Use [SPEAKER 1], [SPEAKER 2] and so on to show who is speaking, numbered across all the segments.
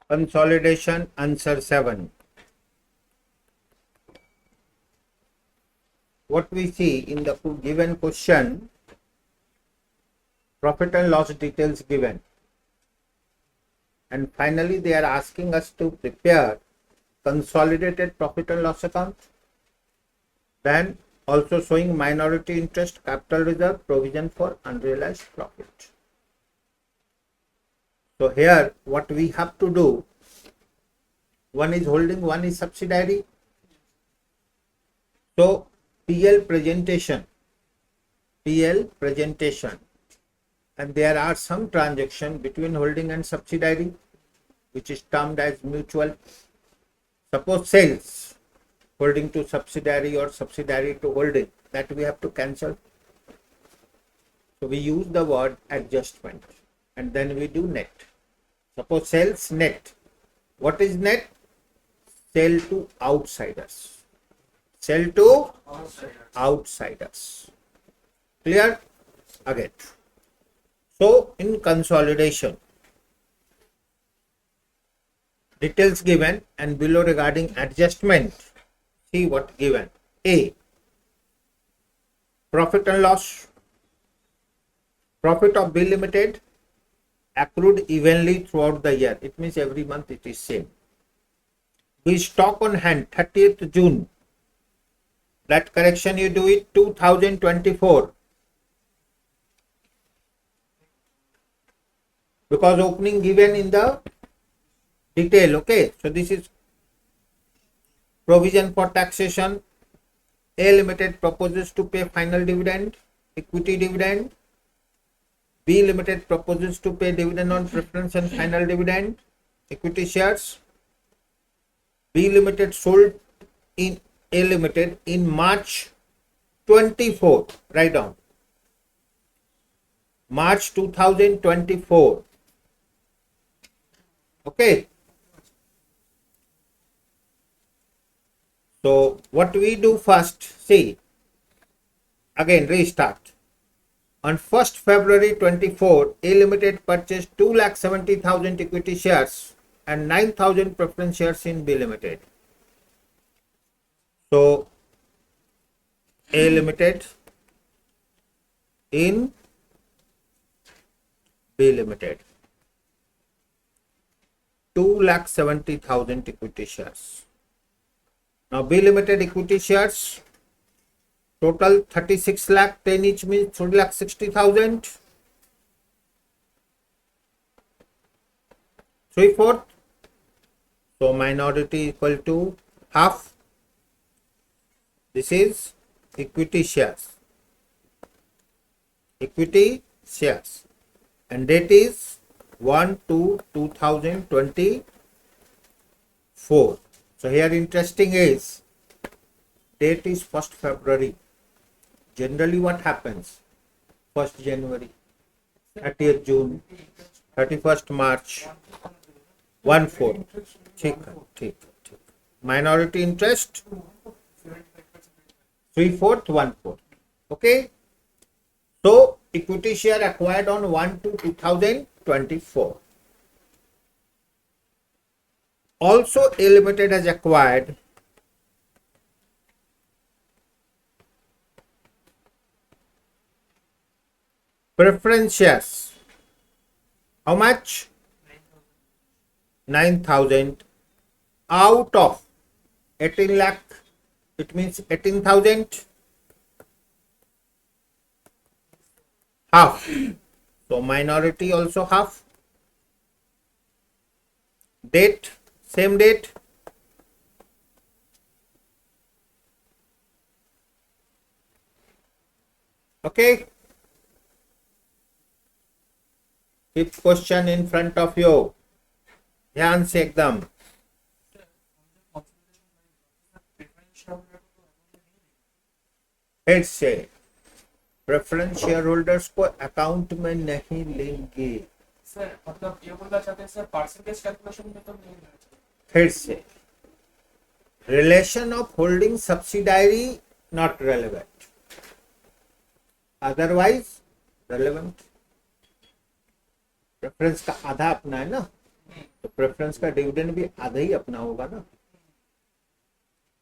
[SPEAKER 1] Consolidation answer 7. What we see in the given question, profit and loss details given, and finally they are asking us to prepare consolidated profit and loss account, then also showing minority interest, capital reserve, provision for unrealized profit. So here what we have to do, one is holding, one is subsidiary. So PL presentation, and there are some transaction between holding and subsidiary which is termed as mutual. Suppose sales, holding to subsidiary or subsidiary to holding, that we have to cancel. So we use the word adjustment and then we do net. Suppose sales net. What is net? Sell to outsiders. Sell to outsiders. Clear? Again. So in consolidation, details given and below regarding adjustment. See what given. A. Profit and loss. Profit of B Limited accrued evenly throughout the year. It means every month it is same. B. Stock on hand 30th June. That correction you do it 2024. Because opening given in the detail. Okay. So this is provision for taxation. A Limited proposes to pay final dividend, equity dividend. B Limited proposes to pay dividend on preference and final dividend, equity shares. B Limited sold in A Limited in March 24. Write down. March 2024. Okay. So what we do first, see, again restart. On 1st February 24, A Limited purchased 2,70,000 equity shares and 9,000 preference shares in B Limited. So A Limited in B Limited. 2,70,000 equity shares. Now B Limited equity shares total 36 lakh, 10 each means 3,60,000. 3/4. So minority equal to half. This is equity shares. Equity shares. And date is 1/2/2024. So here interesting is date is 1st February. Generally what happens? 1st January, 30th June, 31st March, 1/4. ठीक. Minority interest 3/4, 1/4. Okay. So equity share acquired on 1/2/2024. Also A Limited has acquired preference shares. How much? 9,000 out of 18 lakh. It means 18,000. Half. So minority also half. Date, same date. Okay. Fifth question in front of you. ध्यान से एकदम. फिर से preference share holders को account में नहीं लेंगे.
[SPEAKER 2] Sir मतलब ये बोलना चाहते हैं सर परसेंटेज कैलकुलेशन में तो नहीं लेना चाहिए.
[SPEAKER 1] फिर से relation of holding subsidiary not relevant, otherwise relevant. Preference का आधा अपना है ना, तो प्रेफरेंस का डिविडेंड भी आधा ही अपना होगा ना,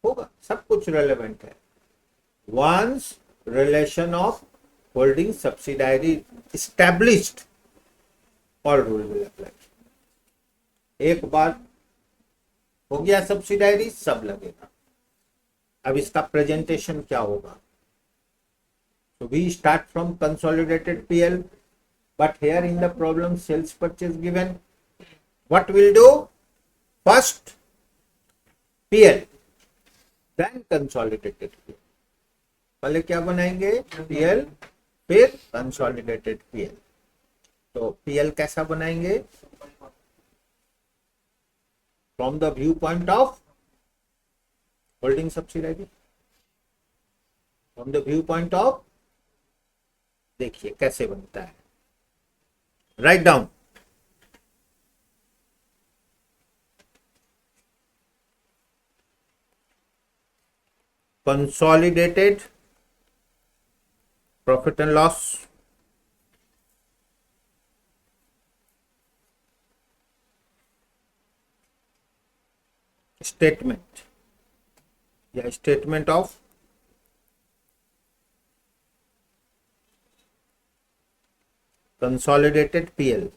[SPEAKER 1] होगा, सब कुछ रेलेवेंट है. Once relation of holding subsidiary established, all rule will apply. एक बार हो गया सब्सिडायरी, सब लगेगा. अब इसका प्रेजेंटेशन क्या होगा? So we start from consolidated PL, but here in the problem sales purchase given, what we'll do? First PL, then consolidated PL. पहले क्या बनाएंगे? PL, फिर consolidated PL. तो PL कैसा बनाएंगे? From the viewpoint of holding subsidiary. From the viewpoint of, देखिए कैसे बनता है. Write down. Consolidated profit and loss, statement या statement of consolidated PL.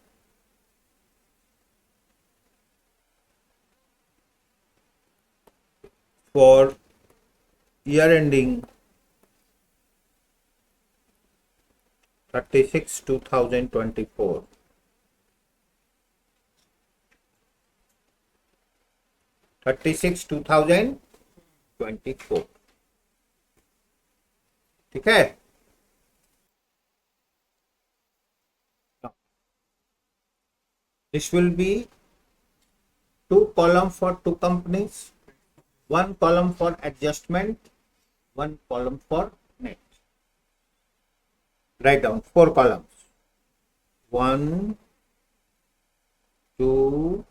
[SPEAKER 1] For year ending 36/2024. ठीक है. This will be 2 column for 2 companies, 1 column for adjustment, 1 column for net. Write down 4 columns. 1, 2,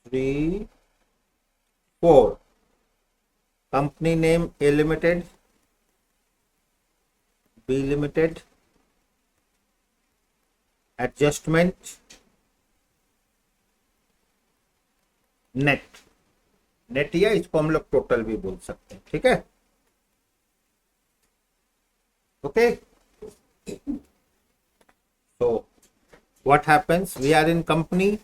[SPEAKER 1] 3, 4. Company name A Limited, B Limited, adjustment, net. Net या इसको हम लोग total भी बोल सकते हैं. ठीक है. Okay. So what happens? We are in company.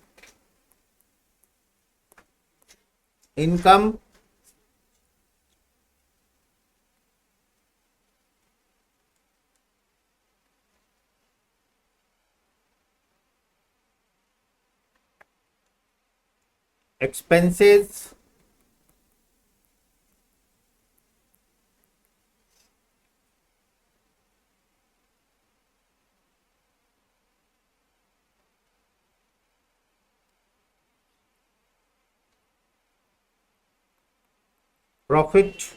[SPEAKER 1] Income, expenses, profit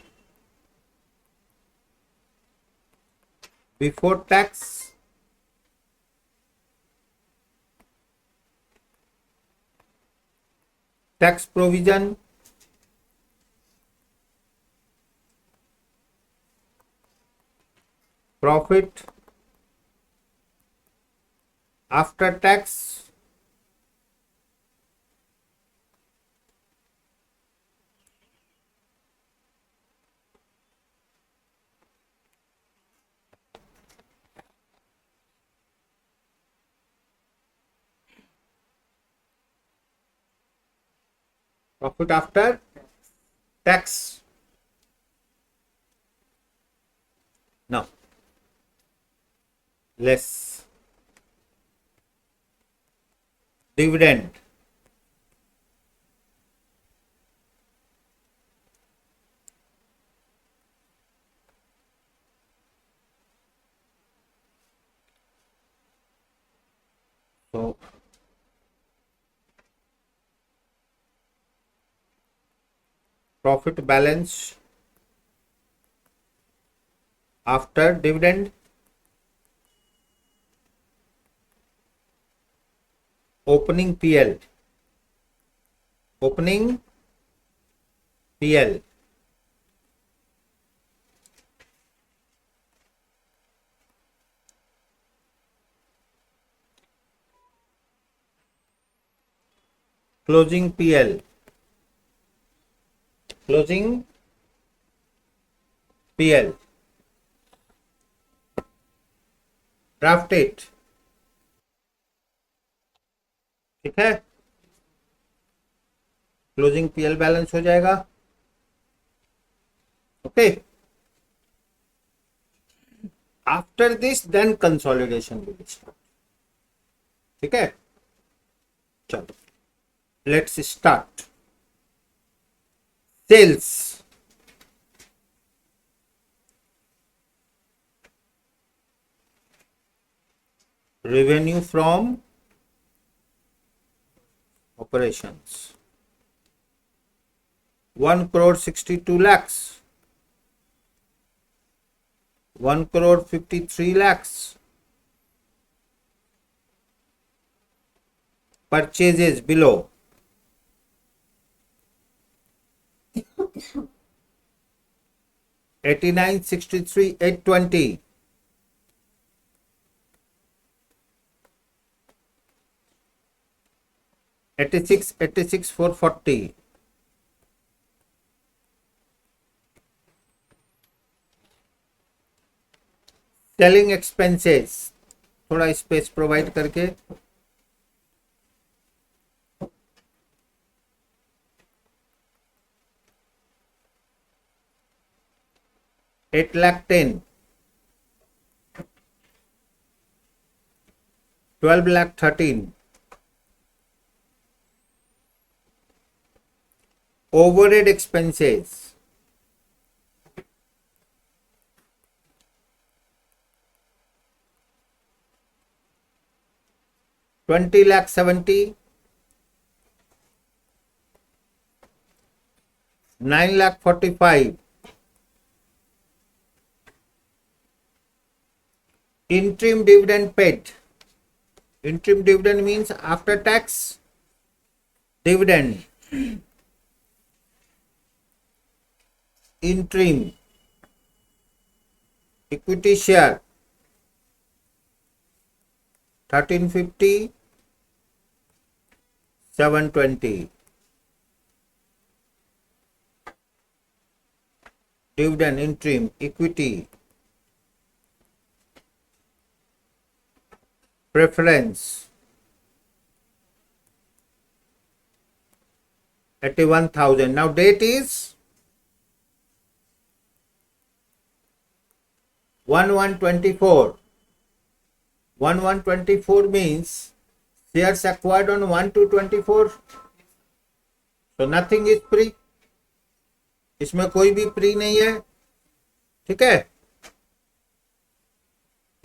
[SPEAKER 1] before tax, tax provision, profit after tax, profit after tax. Now less dividend, so profit balance after dividend, opening PL, opening PL, closing PL, closing PL, draft it, ठीक है, closing PL balance हो जाएगा, okay. After this then consolidation will start, ठीक है। चलो let's start. Sales, revenue from operations 1 crore 62 lakhs, 1 crore 53 lakhs. Purchases below 89 63 820, 86 86 440. Selling expenses, थोड़ा space provide करके, ₹8,10,000, 12,13,000. Overhead expenses, ₹20,70,000, 9,45,000. Interim dividend paid. Interim dividend means after tax dividend. Interim equity share 1350, 720. Dividend interim equity preference 81,000. Now date is 1/1/24. 1/1/24 means shares acquired on 1/2/24. So nothing is free. इसमें कोई भी free नहीं है, ठीक है,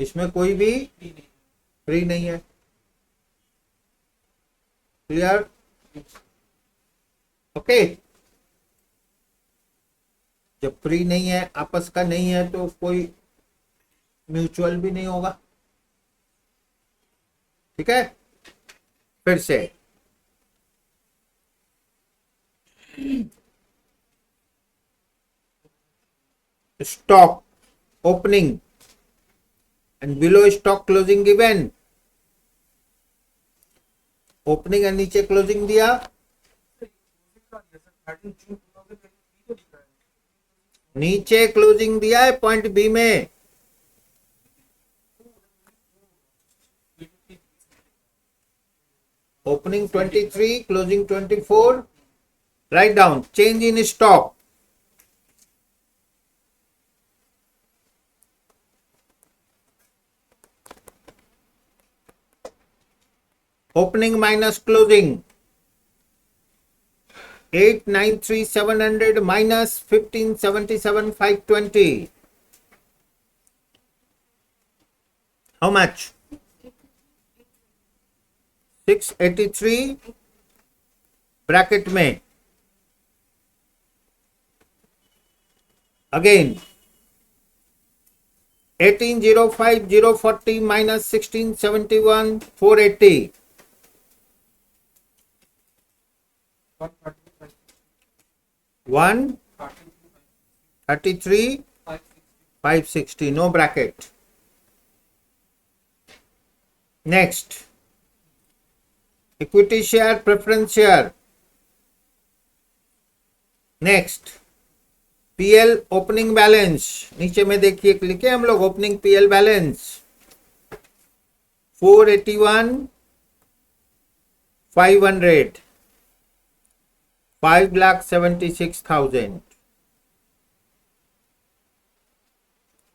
[SPEAKER 1] इसमें कोई भी फ्री नहीं है, क्लियर, ओके। जब फ्री नहीं है, आपस का नहीं है, तो कोई म्यूचुअल भी नहीं होगा, ठीक है। फिर से stock opening and below stock closing given. Opening and नीचे closing दिया,
[SPEAKER 2] 13 जून 2023 तो लिखा है।
[SPEAKER 1] नीचे closing दिया है पॉइंट बी में, opening 23, closing 24. Write down change in stock. Opening minus closing 893,700 minus 1577,520. How much? 683 bracket में, again 18,05,040 minus 1671,480. 133,560. No bracket. Next, equity share, preference share. Next PL opening balance, नीचे में देखिए लिखे हम लोग opening PL balance 481,500, 5,76,000।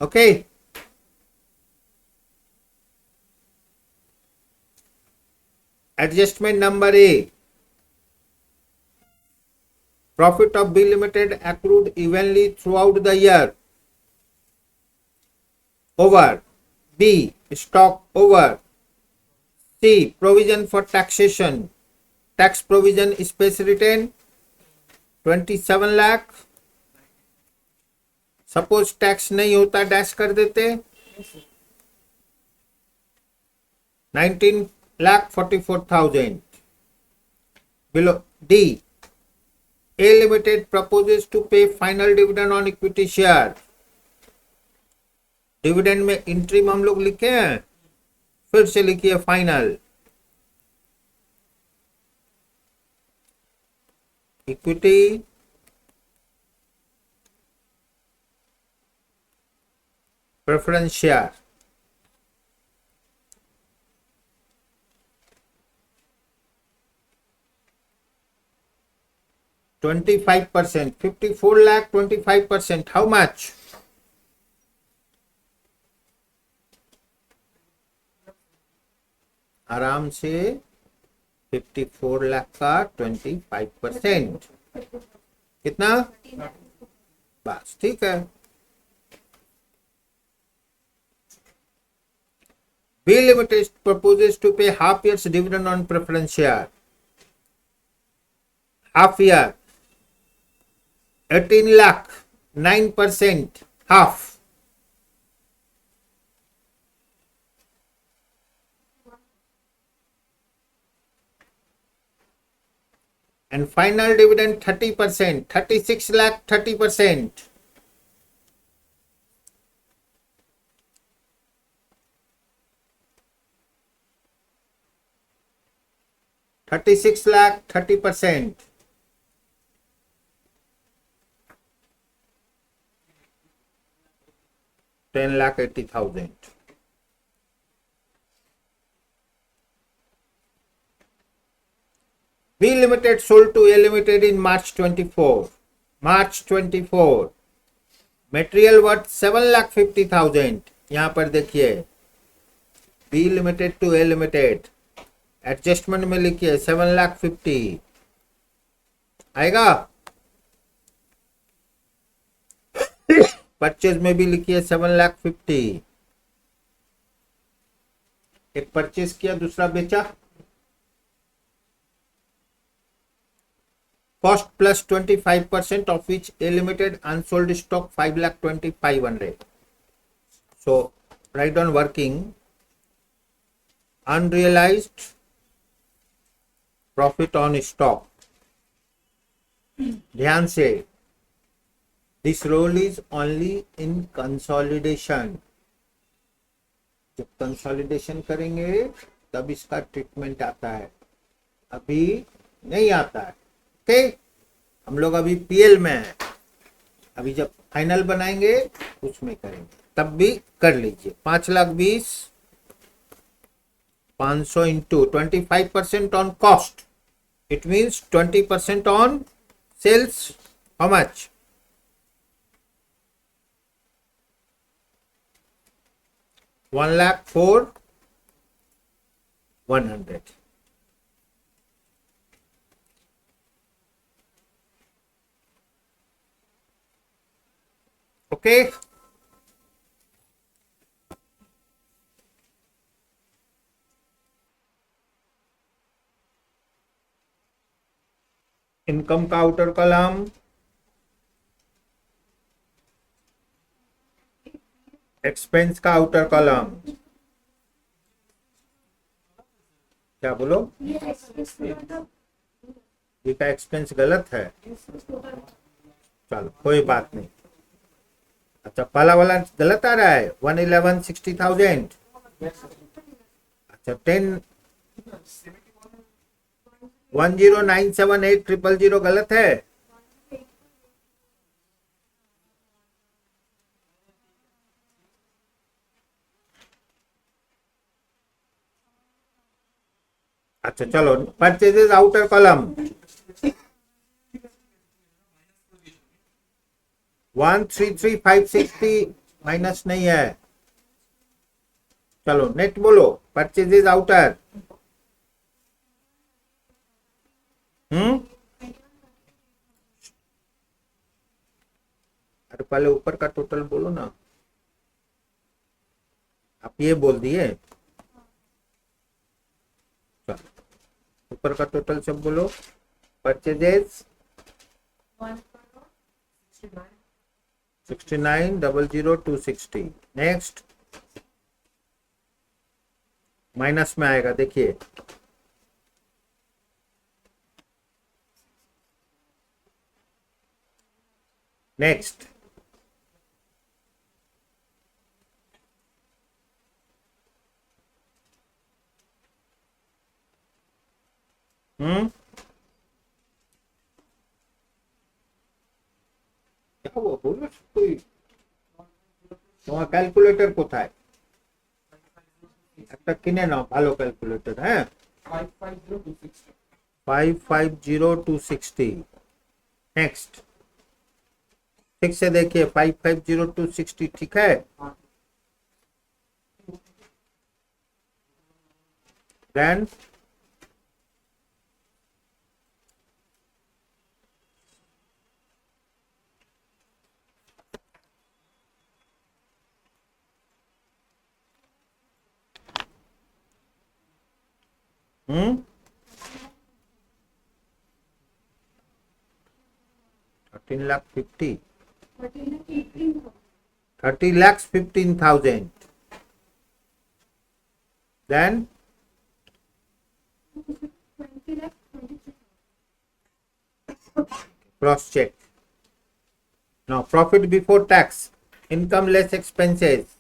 [SPEAKER 1] Okay, adjustment number A, profit of B Limited accrued evenly throughout the year over B stock over C provision for taxation, tax provision space retain 27 lakh। Suppose tax नहीं होता dash कर देते 19,44,000। below D, A Limited proposes to pay final dividend on equity share। Dividend में interim हम लोग लिखे हैं, फिर से लिखिए final. Equity preference share, %25, 54 lakh 25%, how much? आराम से 54 लाख का 25%, कितना? बस ठीक है। B Limited proposes to pay half year's dividend on preference share, half year 18 lakh 9%, half and final dividend 30%, 36 lakh 30%। $36 lakh 30%, $10,80,000। B Limited sold to A Limited in March 24, material worth 7,50,000। यहाँ पर देखिए B Limited to A Limited, adjustment में लिखिए 7,50,000 आएगा। Purchase में भी लिखिए 7,50,000। एक परचेज किया, दूसरा बेचा। Cost plus 25% of which a limited unsold stock 5,25,500। So right on working unrealised profit on stock. ध्यान से, this role is only in consolidation. जब कंसोलिडेशन करेंगे तब इसका ट्रीटमेंट आता है, अभी नहीं आता है। ओके, हम लोग अभी पीएल में हैं, अभी जब फाइनल बनाएंगे उसमें करेंगे, तब भी कर लीजिए। 5,20,000 500 into 25% on cost, it means 20% on sales. How much? 1,04,100। Okay. Income का आउटर कॉलम, एक्सपेंस का आउटर कॉलम। क्या बोलो? ये का एक्सपेंस गलत है, चलो कोई बात नहीं। अच्छा, पहला वाला गलत आ रहा है, 1,11,60,000। अच्छा 10 10978000 गलत है। अच्छा चलो, परचेजेस आउटर कॉलम 133560 माइनस नहीं है। चलो नेट बोलो, परचेजेस आउटर। अरे पहले ऊपर का टोटल बोलो ना, आप ये बोल दिए। चलो ऊपर का टोटल सब बोलो। परचेजेस 69,00260। नेक्स्ट माइनस में आएगा, देखिए नेक्स्ट। क्या हुआ बोलो कोई, তোমার ক্যালকুলেটর কোথায়? একটা কিনে নাও ভালো ক্যালকুলেটর। হ্যাঁ
[SPEAKER 2] 550260
[SPEAKER 1] 550260। नेक्स्ट ठीक से देखिए, 550260 ठीक है। Then hmm 13,50,000 30,15,000। Then cross check. Now profit before tax, income less expenses.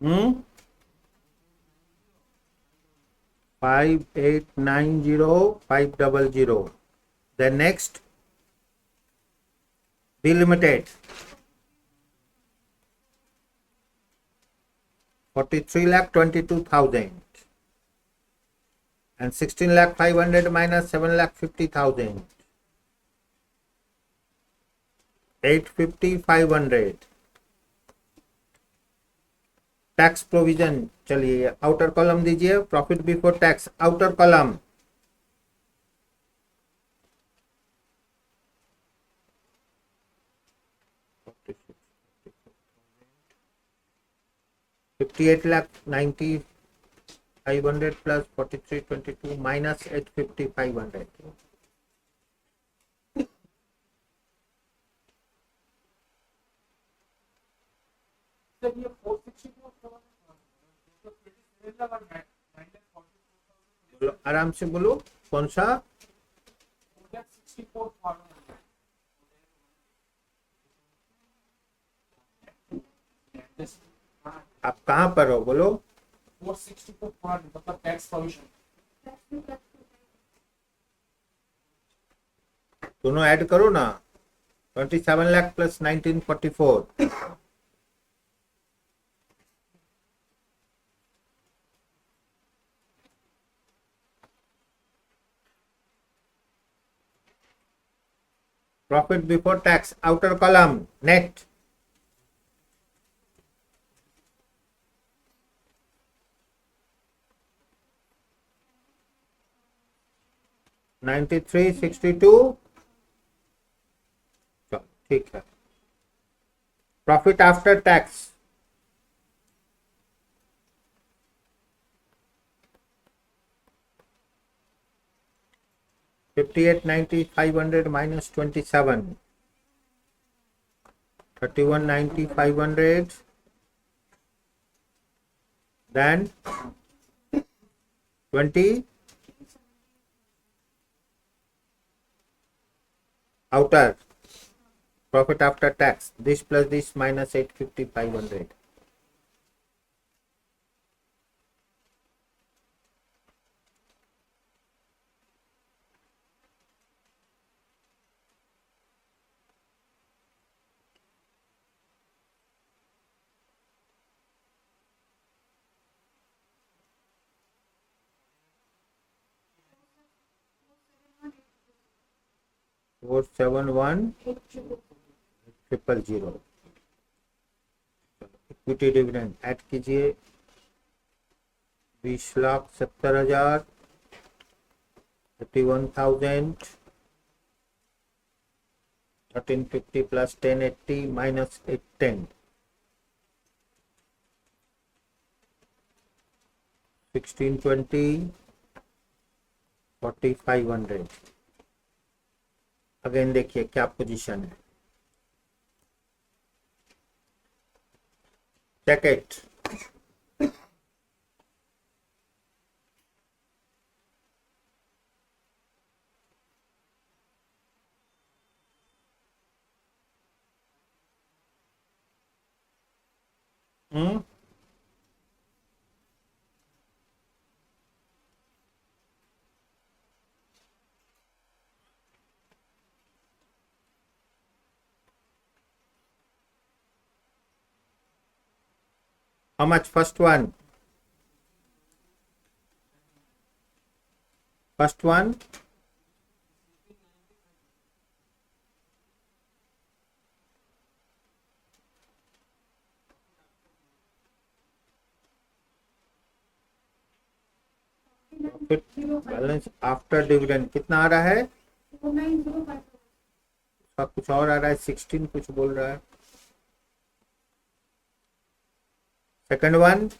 [SPEAKER 1] Hmm 5890,500। Then next, delimited 43,22,000 and 16,500 minus 7,50,000, 850,500। Tax provision, चलिए आउटर कॉलम दीजिए, profit before tax outer column. $58,90,500 plus 4322 minus 850,500।
[SPEAKER 2] Sir ये 460
[SPEAKER 1] बोलो आराम से बोलो, कौन सा?
[SPEAKER 2] 64
[SPEAKER 1] आप कहाँ पर हो बोलो?
[SPEAKER 2] 464 मतलब टैक्स प्रोविजन।
[SPEAKER 1] दोनों ऐड करो ना, 27 lakh plus 1944। Profit before tax outer column net. $93,62। ठीक है। Profit after tax $58,90,500 minus 27, 3190 500, then 20 outer profit after tax, this plus this minus 850 500. Four seven one 000. Equity dividend add कीजिए 20,70,000 31,000 1350 plus 1080 minus 810 1620 4500. अगेन देखिए क्या position है, check it. How much? First one. First one. Profit balance after dividend कितना आ रहा है? उसका कुछ और आ रहा है, 16 कुछ बोल रहा है. Second one.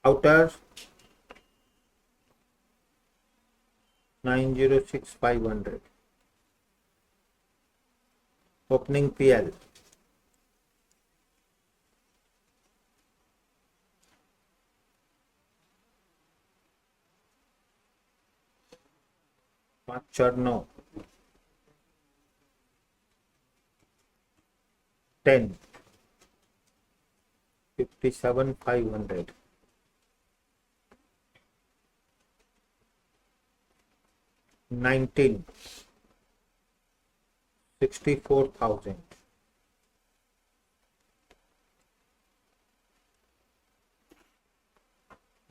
[SPEAKER 1] Outer 906,500. Opening PL. पाँच चार 9 10 57,500. 19 64,000.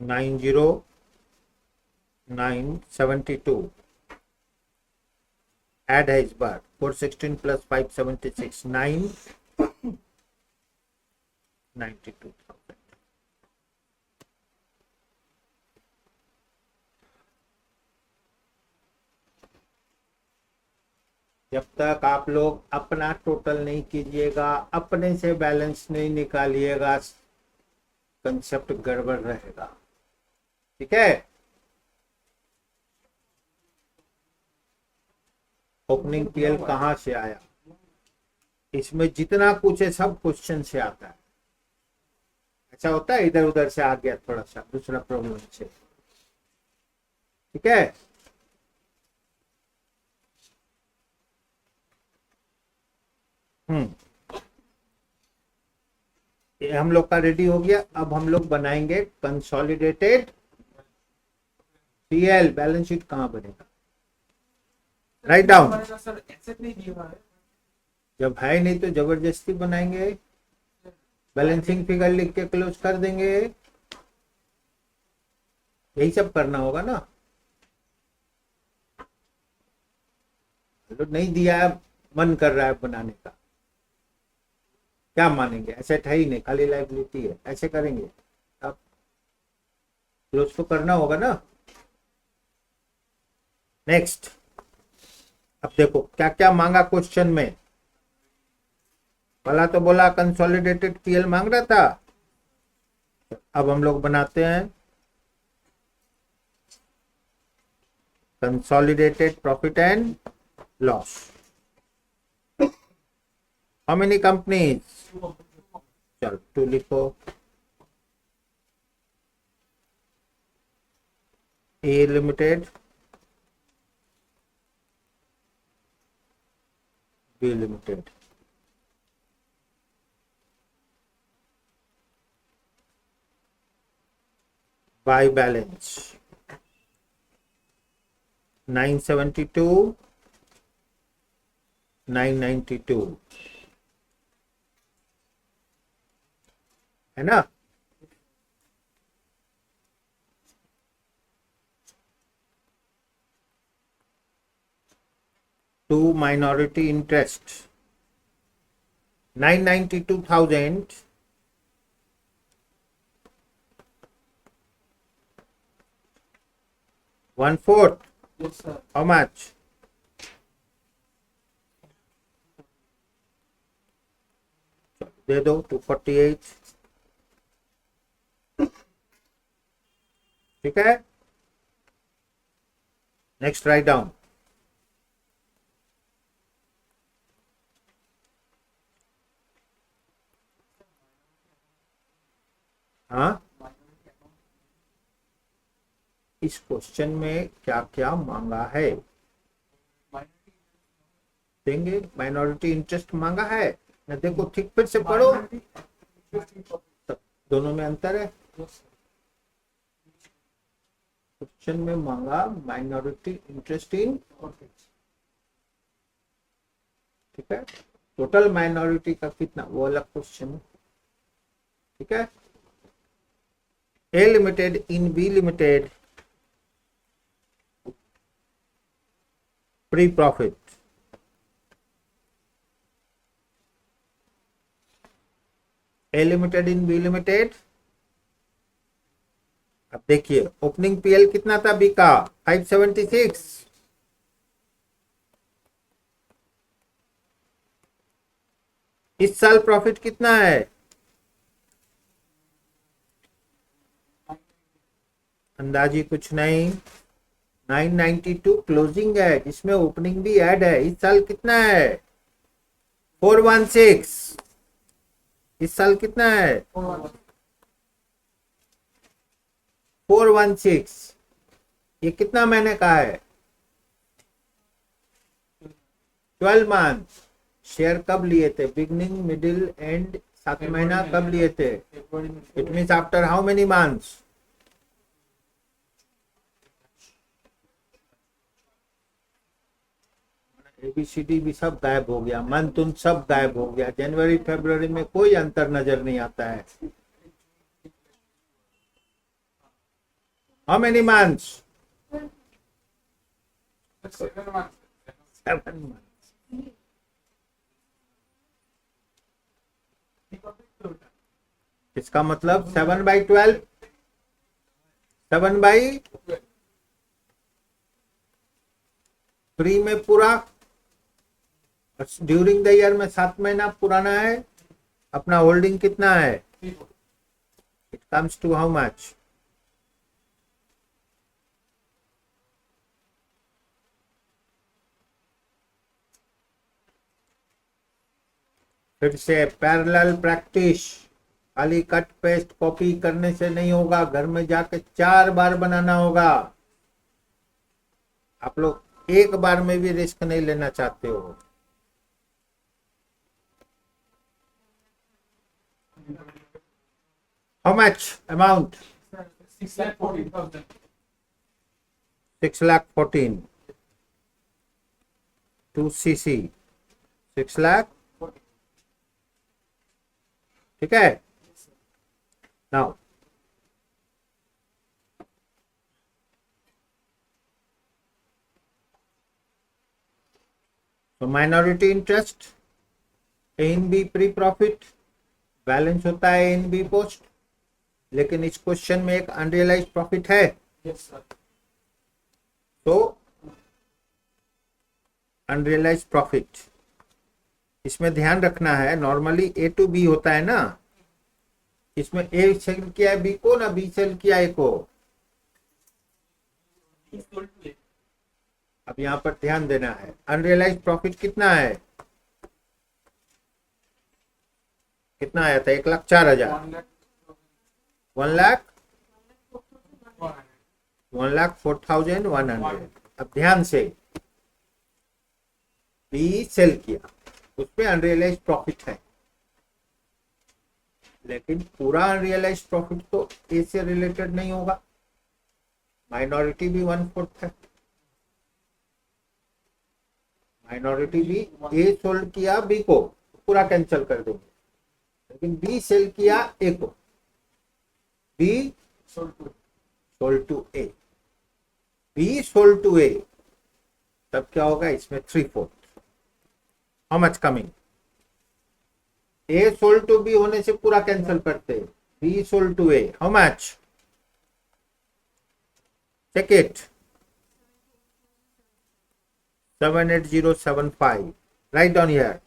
[SPEAKER 1] 90972. Add है इस बार 416 plus 576 992,000. जब तक आप लोग अपना टोटल नहीं कीजिएगा, अपने से बैलेंस नहीं निकालिएगा, कंसेप्ट गड़बड़ रहेगा. ठीक है. ओपनिंग पीएल कहां से आया? इसमें जितना कुछ है सब क्वेश्चन से आता है. ऐसा होता है इधर उधर से आ गया थोड़ा सा दूसरा प्रॉब्लम से. ठीक है. ये हम लोग का रेडी हो गया. अब हम लोग बनाएंगे कंसोलिडेटेड पीएल. बैलेंस शीट कहां बनेगा? Write down.
[SPEAKER 2] सर एसेट नहीं दिया है.
[SPEAKER 1] जब है नहीं तो जबरदस्ती बनाएंगे. बैलेंसिंग फिगर लिख के क्लोज कर देंगे. यही सब करना होगा ना. नहीं दिया है, मन कर रहा है बनाने का, क्या मानेंगे? एसेट है ही नहीं, खाली लायबिलिटी है. ऐसे करेंगे? अब क्लोज तो करना होगा ना. नेक्स्ट अब देखो क्या क्या मांगा क्वेश्चन में। पहला तो बोला कंसोलिडेटेड पीएल मांग रहा था। अब हम लोग बनाते हैं consolidated profit and loss. How many companies? चल 2 लिखो। A limited, B limited. By balance 972, 992 है ना। To minority interest 992,000, 1/4
[SPEAKER 2] Yes, sir.
[SPEAKER 1] how much? दे दो 248। ठीक है, नेक्स्ट राइट डाउन। हाँ, इस क्वेश्चन में क्या क्या मांगा है देंगे। माइनॉरिटी इंटरेस्ट मांगा है ना, देखो ठीक फिर से पढ़ो, दोनों में अंतर है। क्वेश्चन में मांगा माइनॉरिटी इंटरेस्ट इन, ठीक है, टोटल माइनॉरिटी का कितना वो अलग क्वेश्चन है। ठीक है, ए limited in B limited pre profit, A limited in B limited. अब देखिए ओपनिंग पीएल कितना था बी का 576, इस साल प्रॉफिट कितना है? अंदाजी कुछ नहीं, 992 क्लोजिंग है जिसमें ओपनिंग भी ऐड है। इस साल कितना है? 416। इस साल कितना है? 416। ये कितना महीने का है? 12 मंथ। शेयर कब लिए थे? बिगनिंग, मिडिल, एंड, 7 महीना कब लिए थे? It means after how many months? A B C D भी सब गायब हो गया, मंथ उन सब गायब हो गया। जनवरी फरवरी में कोई अंतर नजर नहीं आता है। How many months? 7 मंथ्स। इसका मतलब 7/12, 7/3 में पूरा, ड्यूरिंग द ईयर में 7 महीना पुराना है। अपना होल्डिंग कितना है? It comes to how much? फिर से पैरेलल प्रैक्टिस, खाली कट पेस्ट कॉपी करने से नहीं होगा, घर में जाके 4 बार बनाना होगा। आप लोग एक बार में भी रिस्क नहीं लेना चाहते हो। How much amount?
[SPEAKER 2] 6,14,000.
[SPEAKER 1] 6,14,000 to CC 6 lakh. ठीक है, नाउ तो minority interest A in B pre profit, balance होता है ए इन बी पोस्ट। लेकिन इस क्वेश्चन में एक अनरियलाइज प्रॉफिट है,
[SPEAKER 2] Yes, sir.
[SPEAKER 1] तो अनरियलाइज प्रॉफिट, इसमें ध्यान रखना है, नॉर्मली ए टू बी होता है ना, इसमें ए सेल किया है बी को ना बी सेल किया ए को। अब यहाँ पर ध्यान देना है, अनरियलाइज प्रॉफिट कितना है, कितना आया था, 1,04,000, 1,04,100। अब ध्यान से, बी सेल किया, उसमें अनरियलाइज प्रॉफिट है, लेकिन पूरा अनरियलाइज प्रॉफिट तो ए से रिलेटेड नहीं होगा, माइनॉरिटी भी 1/4 है, माइनॉरिटी भी ए सोल्ड किया बी को, पूरा कैंसिल कर देंगे, लेकिन बी सेल किया ए को, B sold to A, B sold to A, तब क्या होगा, इसमें 3/4, how much coming, A sold to B होने से पूरा कैंसिल करते, B sold to A, how much, check it, 78075, write down here,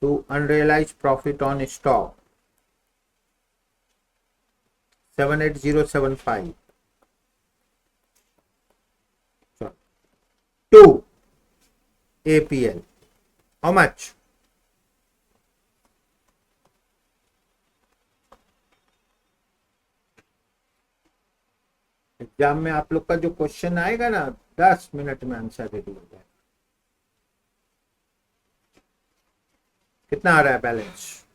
[SPEAKER 1] to unrealized profit on stock, 78075, 2 APL, how much, exam में आप लोग का जो क्वेश्चन आएगा ना 10 मिनट में आंसर रेडी हो जाएगा। कितना आ रहा है बैलेंस,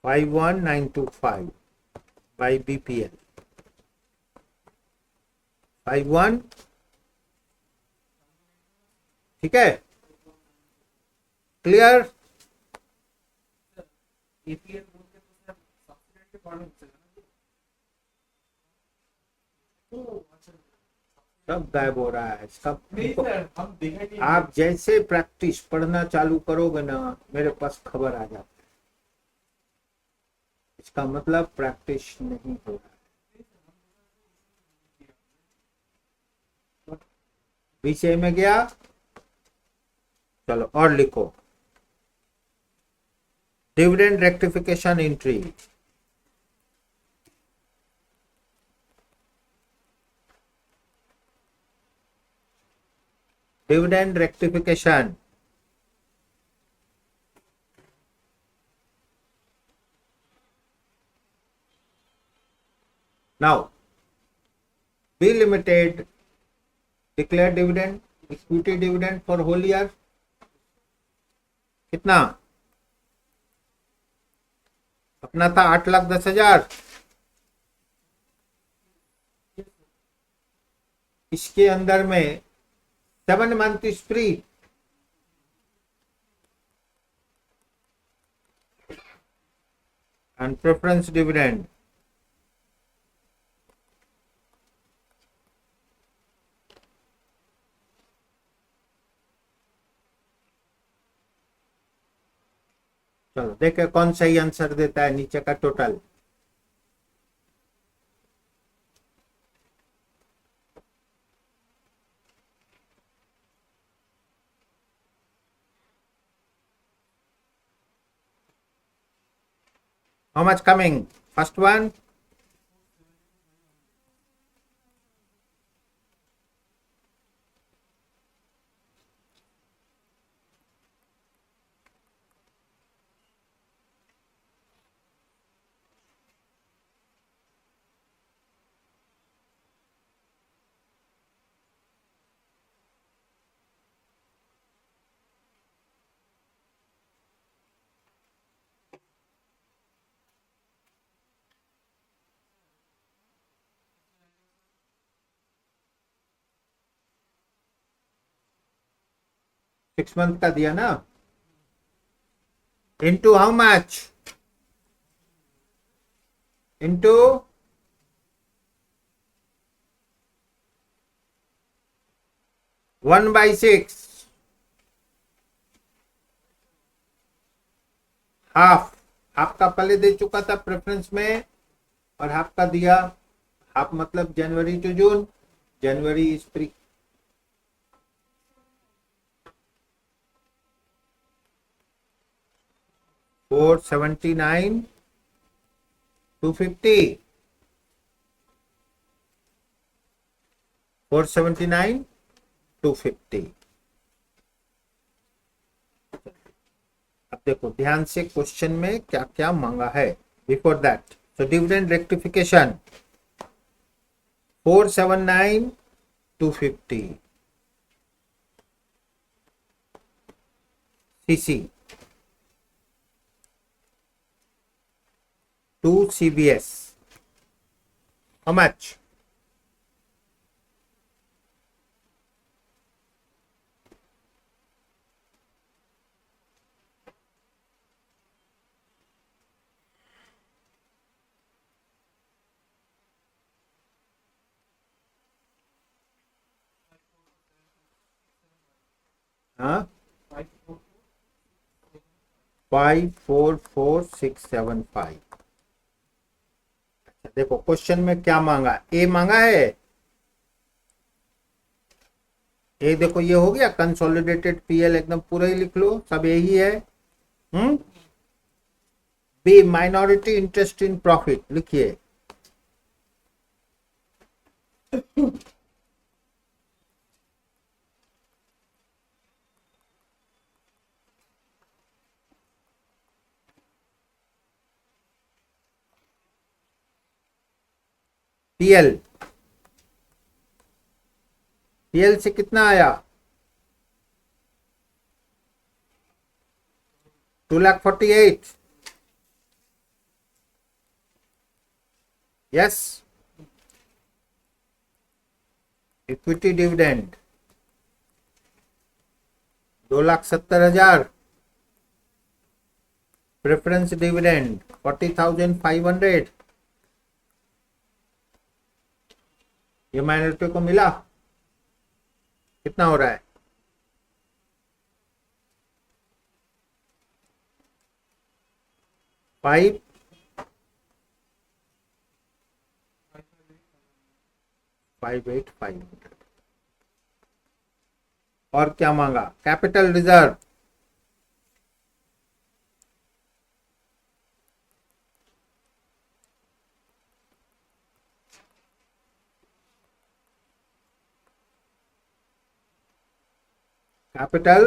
[SPEAKER 1] $51,925 by BPL, 51, ठीक है, क्लियर,
[SPEAKER 2] एपीएल बोलते तो सर सब्सिडारी के बारे में चलेगा ना।
[SPEAKER 1] सब गायब हो रहा है, सब
[SPEAKER 2] नहीं सर, हम देखा नहीं।
[SPEAKER 1] आप जैसे प्रैक्टिस पढ़ना चालू करोगे ना, मेरे पास खबर आ जाती है, इसका मतलब प्रैक्टिस नहीं हो रहा है। विषय में गया, चलो और लिखो, dividend rectification entry, dividend rectification, now B limited declare dividend, equity dividend for whole year, कितना अपना था, 8,10,000, इसके अंदर में 7 मंथ फ्री, एंड प्रेफरेंस डिविडेंड, चलो देखे कौन सही आंसर देता है, नीचे का total, how much coming, first one, six month का दिया ना, into how much, into 1/6, half, half का पहले दे चुका था प्रेफरेंस में, और हाफ का दिया, हाफ मतलब January to June, January is free. $479 $250, 479 $250। अब देखो ध्यान से क्वेश्चन में क्या क्या मांगा है। Before that, so dividend rectification 479 250 CC to CBS, how much? हाँ, 544675। देखो क्वेश्चन में क्या मांगा, ए मांगा है, ए देखो ये हो गया कंसोलिडेटेड पीएल, एकदम पूरा ही लिख लो, सब यही है। B minority interest in profit, लिखिए। पीएल, पीएल से कितना आया, 248। Yes, equity dividend 2,70,000, preference dividend 40,500, ये माइनॉरिटी को मिला, कितना हो रहा है, 5,585। और क्या मांगा, capital reserve capital,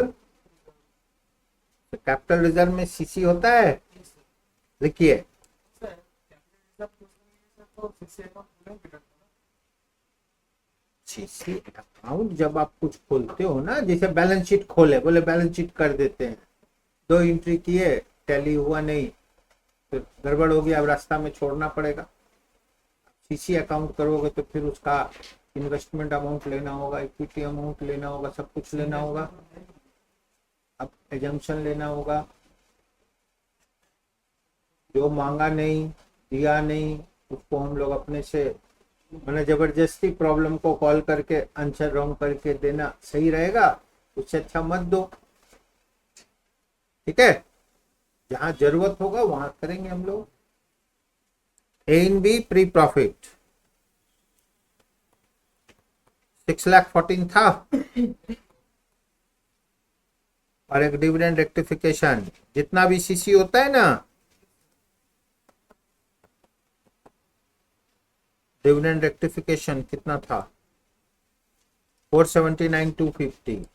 [SPEAKER 1] capital reserve में सीसी होता है, लिखिए।
[SPEAKER 2] सर कैपिटल तो फिक्स अकाउंट में भी करता है।
[SPEAKER 1] सीसी अकाउंट जब आप कुछ खोलते हो ना, जैसे बैलेंस शीट खोले, बोले बैलेंस शीट कर देते हैं, 2 एंट्री किए, टैली हुआ नहीं, फिर गड़बड़ होगी, अब रास्ता में छोड़ना पड़ेगा। सीसी अकाउंट करोगे तो फिर उसका इन्वेस्टमेंट अमाउंट लेना होगा, इक्विटी अमाउंट लेना होगा, सब कुछ लेना होगा, अब एजम्पशन लेना होगा, जो मांगा नहीं, दिया नहीं, उसको हम लोग अपने से, मैंने जबरदस्ती प्रॉब्लम को कॉल करके आंसर रॉन्ग करके देना सही रहेगा, उससे अच्छा मत दो, ठीक है। जहां जरूरत होगा वहां करेंगे हम लोग। ए इन बी प्री प्रॉफिट 6,14,000 था, और एक डिविडेंड रेक्टिफिकेशन, जितना भी सीसी होता है ना, डिविडेंड रेक्टिफिकेशन कितना था, 479,250,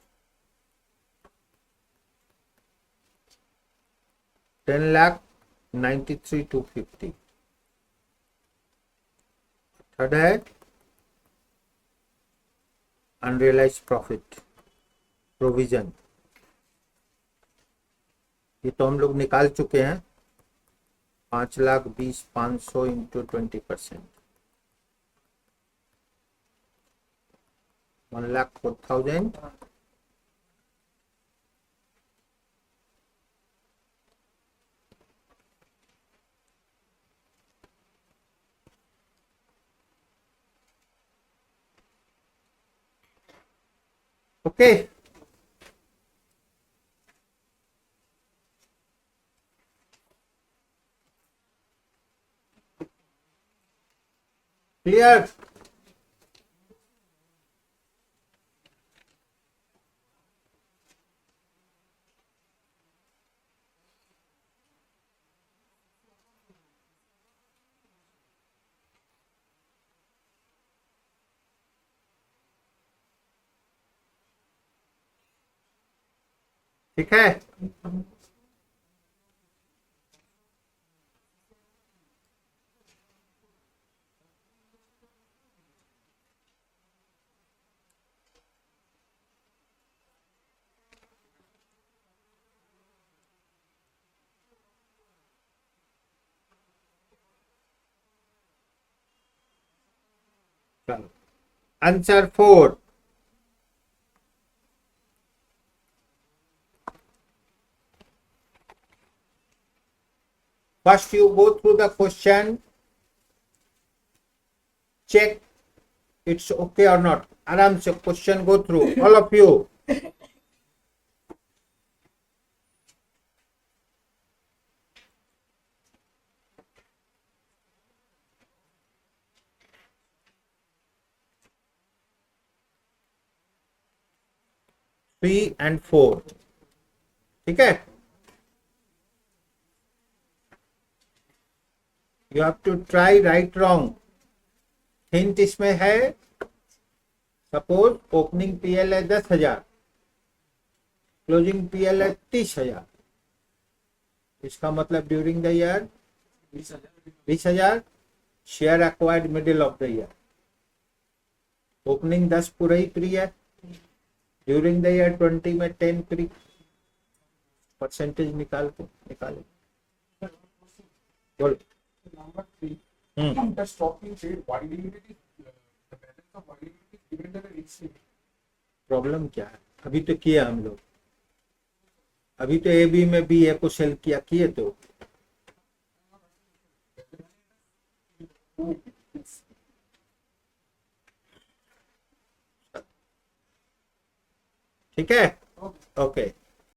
[SPEAKER 1] 10,93,250। थर्ड है अनरियलाइज्ड प्रॉफिट प्रोविजन, ये तो हम लोग निकाल चुके हैं, 5,20,500 इंटू 20%, 1,04,000। Okay, clear? ठीक है? चलो, answer 4. First you go through the question, check it's okay or not. आराम से question go through, all of you. Three and 4. ठीक है? You have to try right wrong. Hint इसमें है, सपोज ओपनिंग पीएल है 10,000, क्लोजिंग पीएल है 30,000. इसका मतलब during the year 20,000. Share acquired middle of the year. Opening 10 पूरा ही प्री है, ड्यूरिंग द ईयर 20 में 10 प्री. परसेंटेज निकाले. बोलो.
[SPEAKER 2] Number 3.
[SPEAKER 1] Hmm.
[SPEAKER 2] After stopping trade, why limit is the balance of why limit is given to the exchange.
[SPEAKER 1] Problem क्या है? अभी तो किया हम लोग, अभी तो ए बी में बी ए को सेल किया, किए तो. ठीक है? ओके.